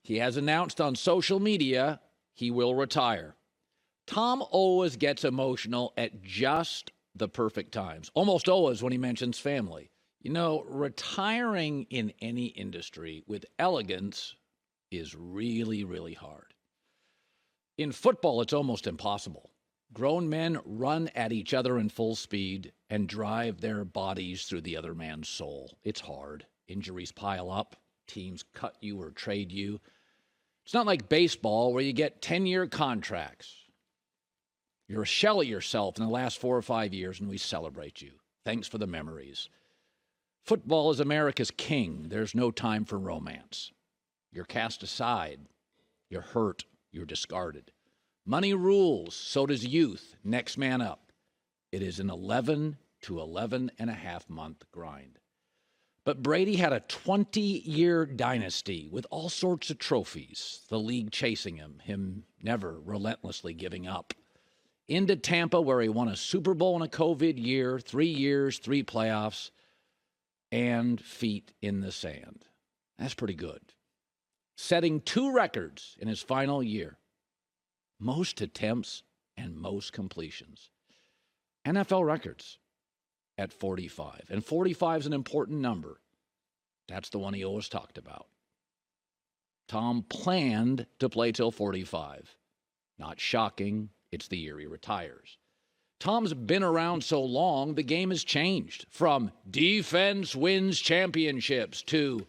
He has announced on social media he will retire. Tom always gets emotional at just the perfect times, almost always when he mentions family. You know, retiring in any industry with elegance is really, really hard. In football, it's almost impossible. Grown men run at each other in full speed and drive their bodies through the other man's soul. It's hard. Injuries pile up. Teams cut you or trade you. It's not like baseball where you get 10-year contracts. You're a shell of yourself in the last 4 or 5 years, and we celebrate you. Thanks for the memories. Football is America's king. There's no time for romance. You're cast aside. You're hurt. You're discarded. Money rules. So does youth. Next man up. It is an 11 to 11 and a half month grind. But Brady had a 20-year dynasty with all sorts of trophies, the league chasing him never relentlessly giving up. Into Tampa, where he won a Super Bowl in a COVID year, 3 years, 3 playoffs, and feet in the sand. That's pretty good. Setting 2 records in his final year. Most attempts and most completions. NFL records at 45. And 45 is an important number. That's the one he always talked about. Tom planned to play till 45. Not shocking. It's the year he retires. Tom's been around so long, the game has changed. From defense wins championships to,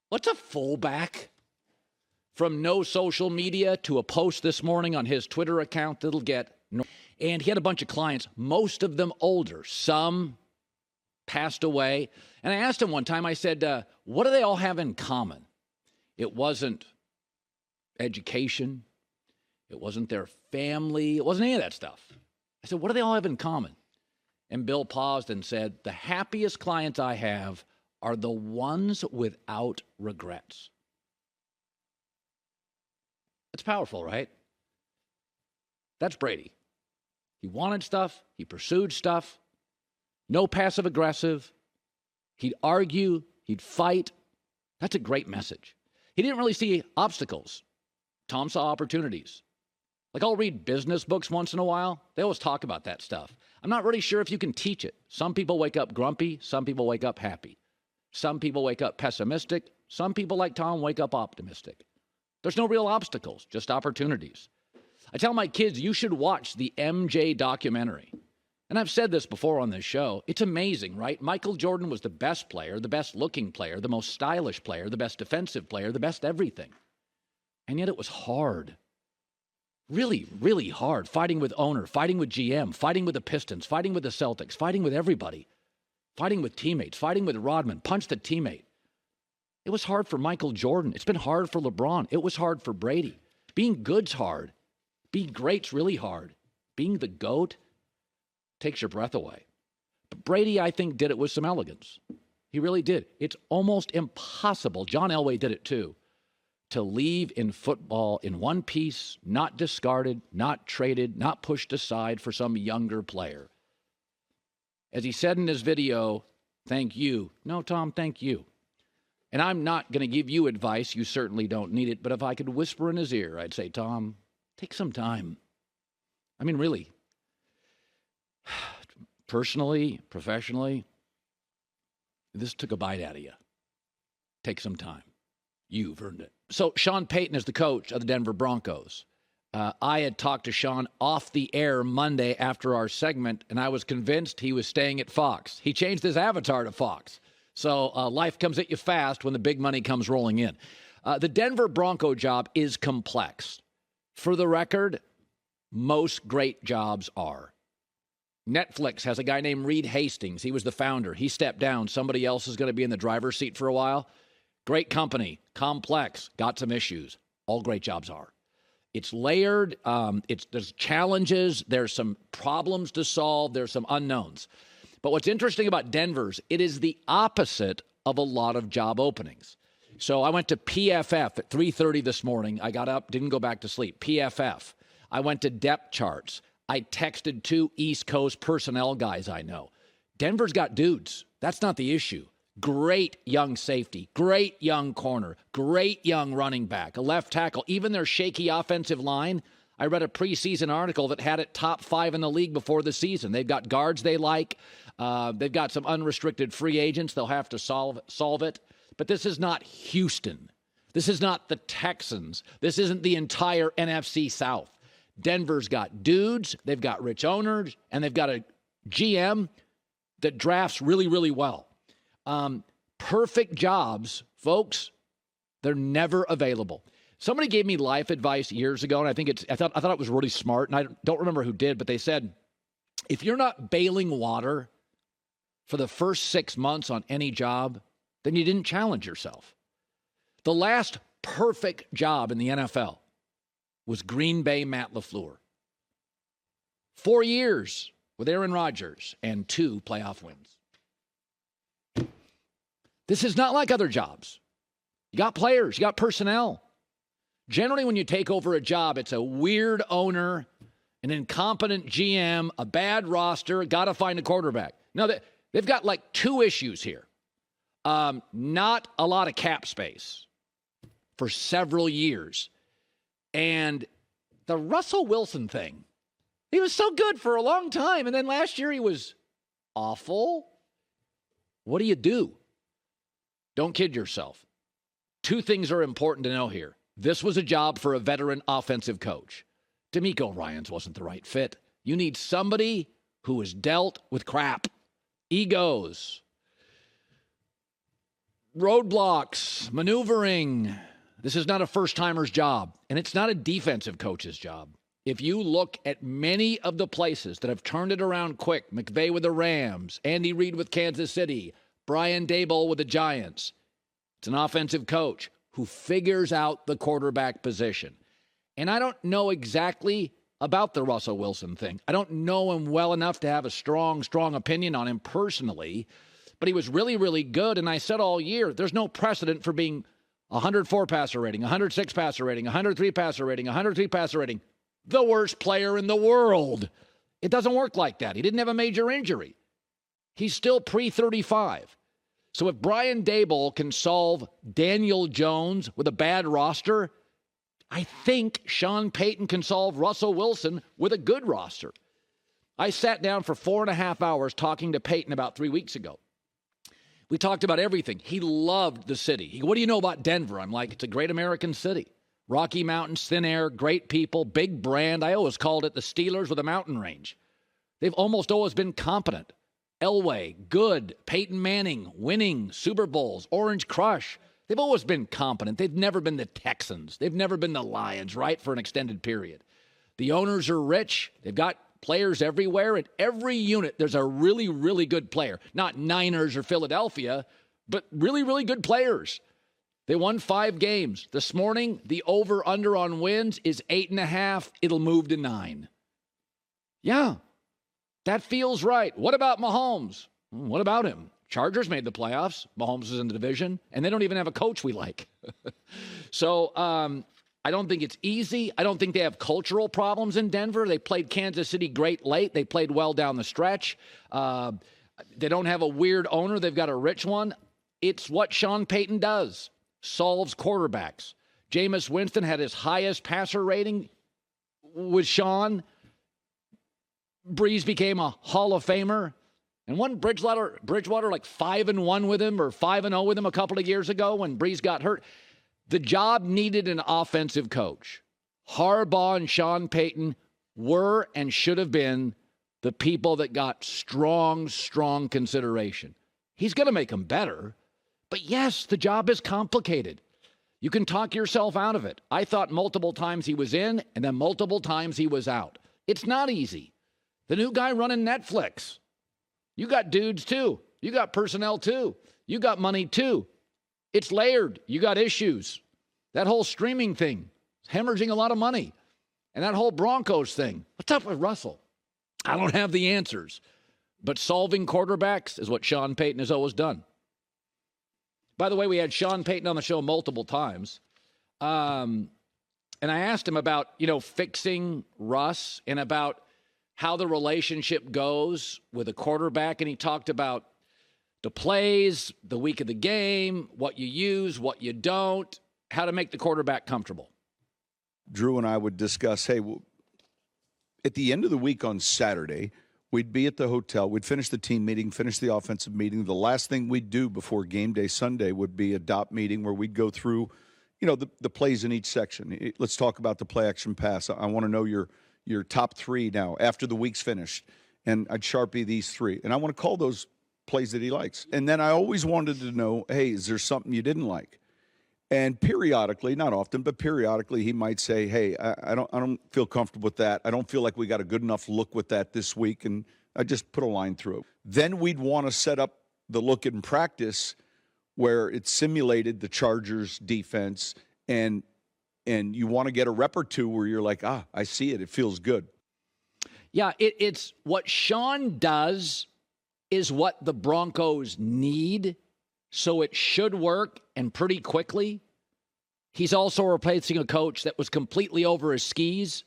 what's a fullback? From no social media to a post this morning on his Twitter account that'll get no. And he had a bunch of clients, most of them older. Some passed away. And I asked him one time, I said, what do they all have in common? It wasn't education. It wasn't their family. It wasn't any of that stuff. I said, what do they all have in common? And Bill paused and said, the happiest clients I have are the ones without regrets. It's powerful, right? That's Brady. He wanted stuff. He pursued stuff. No passive aggressive. He'd argue. He'd fight. That's a great message. He didn't really see obstacles. Tom saw opportunities. Like, I'll read business books once in a while. They always talk about that stuff. I'm not really sure if you can teach it. Some people wake up grumpy. Some people wake up happy. Some people wake up pessimistic. Some people, like Tom, wake up optimistic. There's no real obstacles, just opportunities. I tell my kids, you should watch the MJ documentary. And I've said this before on this show. It's amazing, right? Michael Jordan was the best player, the best looking player, the most stylish player, the best defensive player, the best everything. And yet it was hard. Really, really hard. Fighting with owner, fighting with GM, fighting with the Pistons, fighting with the Celtics, fighting with everybody, fighting with teammates, fighting with Rodman, punch the teammate. It was hard for Michael Jordan. It's been hard for LeBron. It was hard for Brady. Being good's hard. Being great's really hard. Being the GOAT takes your breath away. But Brady, I think, did it with some elegance. He really did. It's almost impossible. John Elway did it too. To leave in football in one piece, not discarded, not traded, not pushed aside for some younger player. As he said in his video, thank you. No, Tom, thank you. And I'm not going to give you advice. You certainly don't need it. But if I could whisper in his ear, I'd say, Tom, take some time. I mean, really. Personally, professionally, this took a bite out of you. Take some time. You've earned it. So Sean Payton is the coach of the Denver Broncos. I had talked to Sean off the air Monday after our segment, and I was convinced he was staying at Fox. He changed his avatar to Fox. So life comes at you fast when the big money comes rolling in. The Denver Bronco job is complex. For the record, most great jobs are. Netflix has a guy named Reed Hastings. He was the founder. He stepped down. Somebody else is going to be in the driver's seat for a while. Great company, complex, got some issues. All great jobs are. It's layered. There's challenges. There's some problems to solve. There's some unknowns. But what's interesting about Denver's, it is the opposite of a lot of job openings. So I went to PFF at 3:30 this morning. I got up, didn't go back to sleep. PFF. I went to depth charts. I texted 2 East Coast personnel guys I know. Denver's got dudes. That's not the issue. Great young safety, great young corner, great young running back, a left tackle, even their shaky offensive line. I read a preseason article that had it top 5 in the league before the season. They've got guards they like. They've got some unrestricted free agents. They'll have to solve it. But this is not Houston. This is not the Texans. This isn't the entire NFC South. Denver's got dudes. They've got rich owners. And they've got a GM that drafts really, really well. Perfect jobs, folks, they're never available. Somebody gave me life advice years ago, and I thought it was really smart, and I don't remember who did, but they said, if you're not bailing water for the first 6 months on any job, then you didn't challenge yourself. The last perfect job in the NFL was Green Bay Matt LaFleur. 4 years with Aaron Rodgers and 2 playoff wins. This is not like other jobs. You got players, you got personnel. Generally, when you take over a job, it's a weird owner, an incompetent GM, a bad roster, got to find a quarterback. No, they've got like 2 issues here. Not a lot of cap space for several years. And the Russell Wilson thing, he was so good for a long time, and then last year he was awful. What do? Don't kid yourself. 2 things are important to know here. This was a job for a veteran offensive coach. D'Amico Ryans wasn't the right fit. You need somebody who has dealt with crap, egos, roadblocks, maneuvering. This is not a first-timer's job, and it's not a defensive coach's job. If you look at many of the places that have turned it around quick, McVay with the Rams, Andy Reid with Kansas City, Brian Daboll with the Giants, it's an offensive coach who figures out the quarterback position. And I don't know exactly about the Russell Wilson thing. I don't know him well enough to have a strong opinion on him personally, but he was really, really good. And I said all year, there's no precedent for being 104 passer rating, 106 passer rating, 103 passer rating, 103 passer rating, the worst player in the world. It doesn't work like that. He didn't have a major injury. He's still pre-35. So if Brian Daboll can solve Daniel Jones with a bad roster, I think Sean Payton can solve Russell Wilson with a good roster. I sat down for 4.5 hours talking to Payton about 3 weeks ago. We talked about everything. He loved the city. What do you know about Denver? I'm like, it's a great American city. Rocky Mountains, thin air, great people, big brand. I always called it the Steelers with a mountain range. They've almost always been competent. Elway, good. Peyton Manning, winning. Super Bowls, Orange Crush. They've always been competent. They've never been the Texans. They've never been the Lions, right, for an extended period. The owners are rich. They've got players everywhere. In every unit, there's a really, really good player. Not Niners or Philadelphia, but really, really good players. They won 5 games. This morning, the over-under on wins is 8.5. It'll move to 9. Yeah. That feels right. What about Mahomes? What about him? Chargers made the playoffs. Mahomes is in the division, and they don't even have a coach we like. So I don't think it's easy. I don't think they have cultural problems in Denver. They played Kansas City great late. They played well down the stretch. They don't have a weird owner. They've got a rich one. It's what Sean Payton does. Solves quarterbacks. Jameis Winston had his highest passer rating with Sean. Breeze became a Hall of Famer. And wasn't Bridgewater like 5-1 with him or 5-0 with him a couple of years ago when Breeze got hurt? The job needed an offensive coach. Harbaugh and Sean Payton were and should have been the people that got strong consideration. He's going to make them better. But yes, the job is complicated. You can talk yourself out of it. I thought multiple times he was in and then multiple times he was out. It's not easy. The new guy running Netflix. You got dudes too. You got personnel too. You got money too. It's layered. You got issues. That whole streaming thing is hemorrhaging a lot of money. And that whole Broncos thing. What's up with Russell? I don't have the answers. But solving quarterbacks is what Sean Payton has always done. By the way, we had Sean Payton on the show multiple times. And I asked him about, fixing Russ and about how the relationship goes with a quarterback. And he talked about the plays, the week of the game, what you use, what you don't, how to make the quarterback comfortable. Drew and I would discuss, hey, at the end of the week on Saturday, we'd be at the hotel. We'd finish the team meeting, finish the offensive meeting. The last thing we'd do before game day Sunday would be a DOP meeting where we'd go through, the plays in each section. Let's talk about the play action pass. I want to know your top three now after the week's finished. And I'd Sharpie these three. And I want to call those plays that he likes. And then I always wanted to know, hey, is there something you didn't like? And periodically, not often, but periodically, he might say, hey, I don't feel comfortable with that. I don't feel like we got a good enough look with that this week. And I just put a line through it. Then we'd want to set up the look in practice where it simulated the Chargers defense. And you want to get a rep or two where you're like, I see it. It feels good. Yeah, it's what Sean does is what the Broncos need, so it should work, and pretty quickly. He's also replacing a coach that was completely over his skis.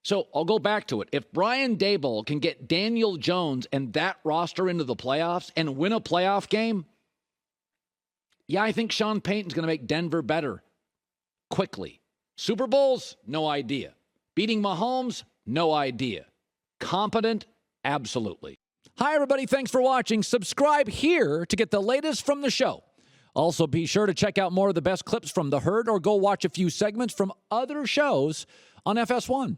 So I'll go back to it. If Brian Daboll can get Daniel Jones and that roster into the playoffs and win a playoff game, yeah, I think Sean Payton's going to make Denver better quickly. Super Bowls, no idea. Beating Mahomes, no idea. Competent, absolutely. Hi, everybody. Thanks for watching. Subscribe here to get the latest from the show. Also, be sure to check out more of the best clips from The Herd or go watch a few segments from other shows on FS1.